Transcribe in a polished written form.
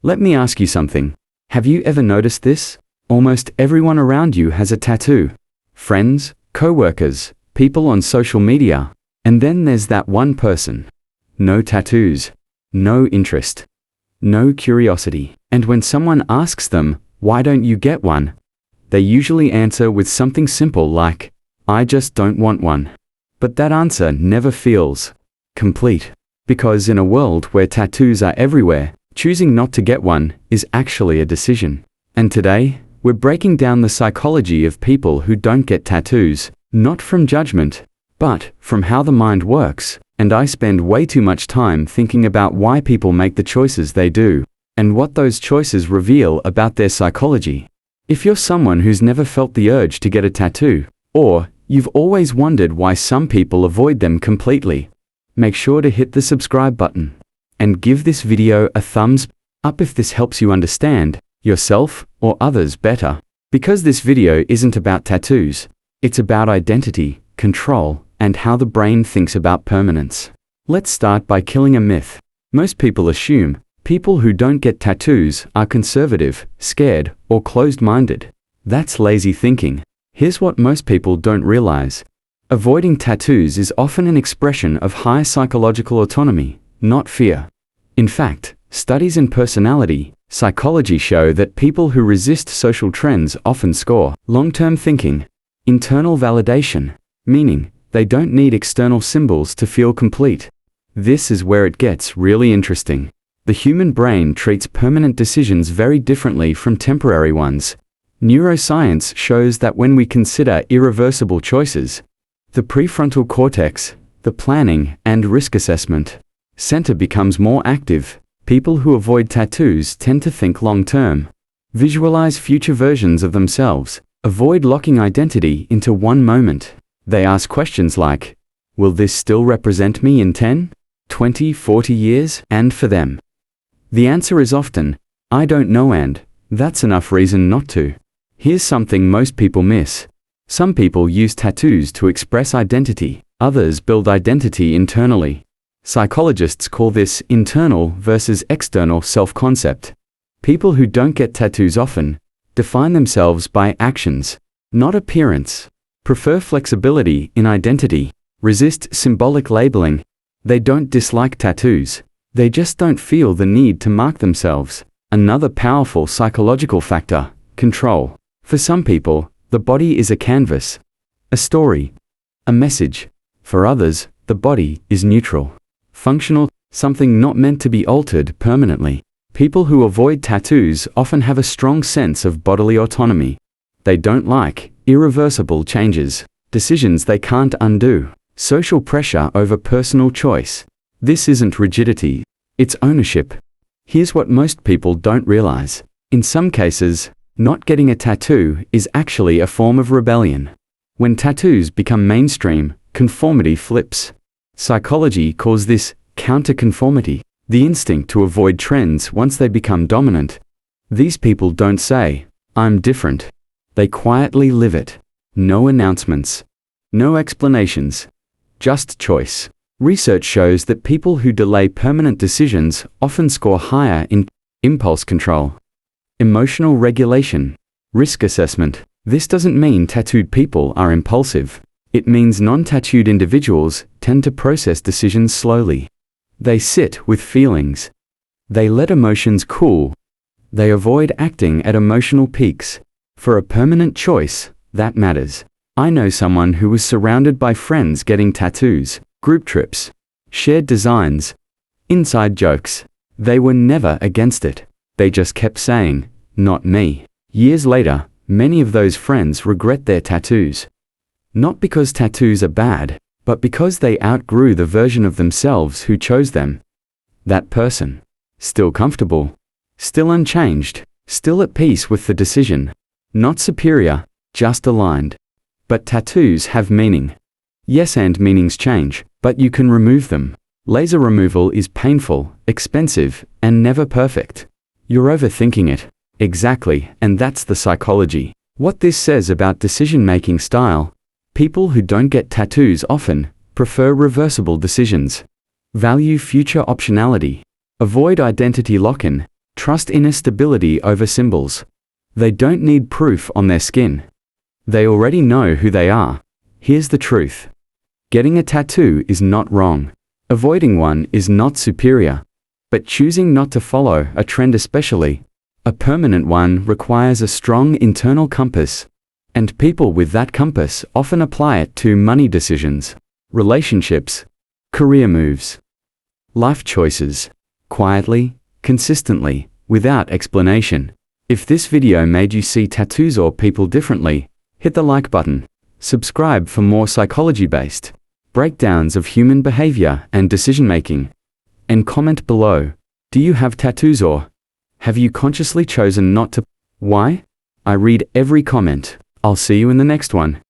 Let me ask you something. Have you ever noticed this? Almost everyone around you has a tattoo. Friends, co-workers, people on social media. And then there's that one person. No tattoos. No interest. No curiosity. And when someone asks them, why don't you get one? They usually answer with something simple like, I just don't want one. But that answer never feels complete. Because in a world where tattoos are everywhere, choosing not to get one is actually a decision. And today, we're breaking down the psychology of people who don't get tattoos, not from judgment, but from how the mind works. And I spend way too much time thinking about why people make the choices they do, and what those choices reveal about their psychology. If you're someone who's never felt the urge to get a tattoo, or you've always wondered why some people avoid them completely, make sure to hit the subscribe button. And give this video a thumbs up if this helps you understand yourself or others better. Because this video isn't about tattoos, it's about identity, control, and how the brain thinks about permanence. Let's start by killing a myth. Most people assume people who don't get tattoos are conservative, scared, or closed-minded. That's lazy thinking. Here's what most people don't realize. Avoiding tattoos is often an expression of high psychological autonomy, not fear. In fact, studies in personality psychology show that people who resist social trends often score long-term thinking, internal validation, meaning they don't need external symbols to feel complete. This is where it gets really interesting. The human brain treats permanent decisions very differently from temporary ones. Neuroscience shows that when we consider irreversible choices, the prefrontal cortex, the planning and risk assessment center becomes more active. People who avoid tattoos tend to think long-term, visualize future versions of themselves, avoid locking identity into one moment. They ask questions like, will this still represent me in 10, 20, 40 years? And for them, the answer is often, I don't know, and that's enough reason not to. Here's something most people miss. Some people use tattoos to express identity. Others build identity internally. Psychologists call this internal versus external self-concept. People who don't get tattoos often define themselves by actions, not appearance. Prefer flexibility in identity, resist symbolic labeling. They don't dislike tattoos. They just don't feel the need to mark themselves. Another powerful psychological factor, control. For some people, the body is a canvas, a story, a message. For others, the body is neutral, functional, something not meant to be altered permanently. People who avoid tattoos often have a strong sense of bodily autonomy. They don't like irreversible changes, decisions they can't undo, social pressure over personal choice. This isn't rigidity, it's ownership. Here's what most people don't realize. In some cases, not getting a tattoo is actually a form of rebellion. When tattoos become mainstream, conformity flips. Psychology calls this counterconformity, the instinct to avoid trends once they become dominant. These people don't say, I'm different. They quietly live it. No announcements. No explanations. Just choice. Research shows that people who delay permanent decisions often score higher in impulse control, emotional regulation, risk assessment. This doesn't mean tattooed people are impulsive. It means non-tattooed individuals tend to process decisions slowly. They sit with feelings. They let emotions cool. They avoid acting at emotional peaks. For a permanent choice, that matters. I know someone who was surrounded by friends getting tattoos, group trips, shared designs, inside jokes. They were never against it. They just kept saying, not me. Years later, many of those friends regret their tattoos. Not because tattoos are bad, but because they outgrew the version of themselves who chose them. That person, still comfortable, still unchanged, still at peace with the decision. Not superior, just aligned. But tattoos have meaning. Yes, and meanings change, but you can remove them. Laser removal is painful, expensive, and never perfect. You're overthinking it. Exactly, and that's the psychology. What this says about decision-making style. People who don't get tattoos often prefer reversible decisions, value future optionality, avoid identity lock-in, trust inner stability over symbols. They don't need proof on their skin. They already know who they are. Here's the truth. Getting a tattoo is not wrong. Avoiding one is not superior. But choosing not to follow a trend, especially a permanent one, requires a strong internal compass. And people with that compass often apply it to money decisions, relationships, career moves, life choices, quietly, consistently, without explanation. If this video made you see tattoos or people differently, hit the like button. Subscribe for more psychology-based breakdowns of human behavior and decision-making. And comment below, do you have tattoos, or have you consciously chosen not to? Why? I read every comment. I'll see you in the next one.